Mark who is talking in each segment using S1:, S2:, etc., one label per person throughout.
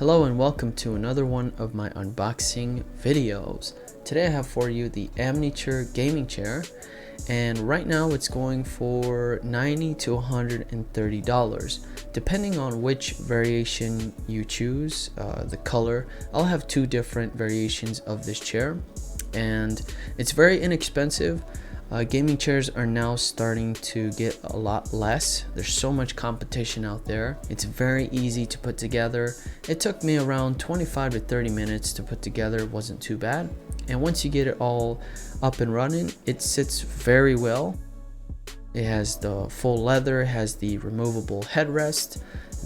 S1: Hello and welcome to another one of my unboxing videos. Today I have for you the AMINITURE gaming chair, and right now it's going for $90 to $130 depending on which variation you choose. The color, I'll have two different variations of this chair, and it's very inexpensive. Gaming chairs are now starting to get a lot less. There's so much competition out there. It's very easy to put together. It took me around 25 to 30 minutes to put together. It wasn't too bad. And once you get it all up and running, it sits very well. It has the full leather, it has the removable headrest,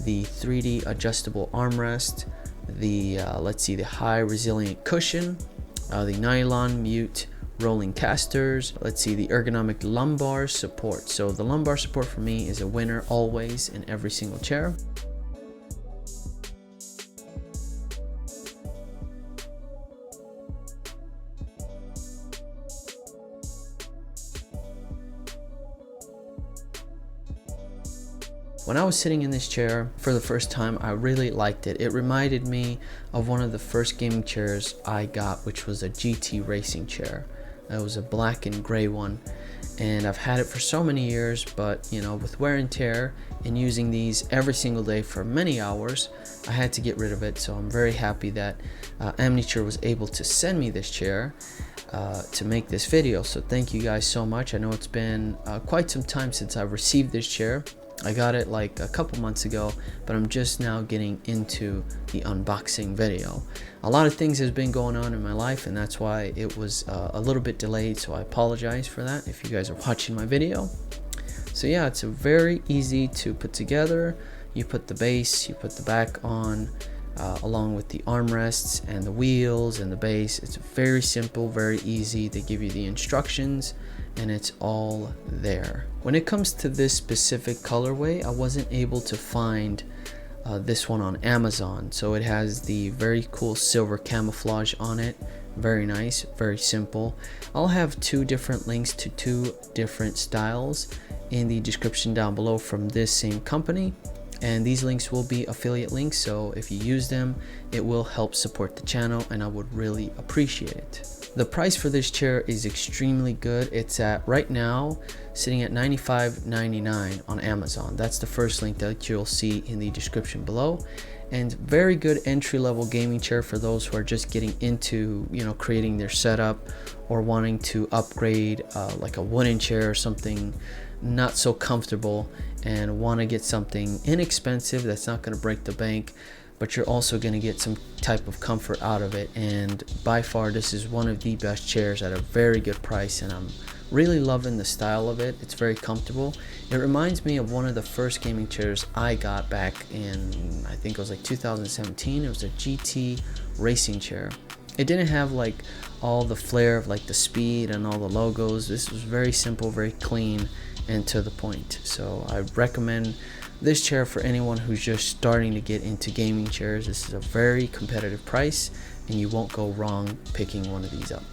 S1: the 3D adjustable armrest, the the high resilient cushion, the nylon mute rolling casters. Let's see, the ergonomic lumbar support. So the lumbar support for me is a winner always in every single chair. When I was sitting in this chair for the first time, I really liked it. It reminded me of one of the first gaming chairs I got, which was a GT racing chair. It was a black and gray one, and I've had it for so many years, but you know, with wear and tear and using these every single day for many hours, I had to get rid of it. So I'm very happy that AMINITURE was able to send me this chair to make this video. So thank you guys so much. I know it's been quite some time since I've received this chair. I got it like a couple months ago, but I'm just now getting into the unboxing video. A lot of things has been going on in my life, and that's why it was a little bit delayed, so I apologize for that if you guys are watching my video. So yeah, it's very easy to put together. You put the base, you put the back on, along with the armrests and the wheels and the base. It's very simple, very easy. They give you the instructions and it's all there. When it comes to this specific colorway, I wasn't able to find this one on Amazon. So it has the very cool silver camouflage on it. Very nice, very simple. I'll have two different links to two different styles in the description down below from this same company. And these links will be affiliate links, so if you use them, it will help support the channel and I would really appreciate it. The price for this chair is extremely good. It's at right now sitting at $95.99 on Amazon. That's the first link that you'll see in the description below. And very good entry-level gaming chair for those who are just getting into, you know, creating their setup or wanting to upgrade like a wooden chair or something not so comfortable and want to get something inexpensive that's not going to break the bank, but you're also going to get some type of comfort out of it. And by far this is one of the best chairs at a very good price, and I'm really loving the style of it. It's very comfortable. It reminds me of one of the first gaming chairs I got back in, I think it was like 2017. It was a GT racing chair. It didn't have like all the flair of like the speed and all the logos. This was very simple, very clean and to the point. So I recommend this chair for anyone who's just starting to get into gaming chairs. This is a very competitive price and you won't go wrong picking one of these up.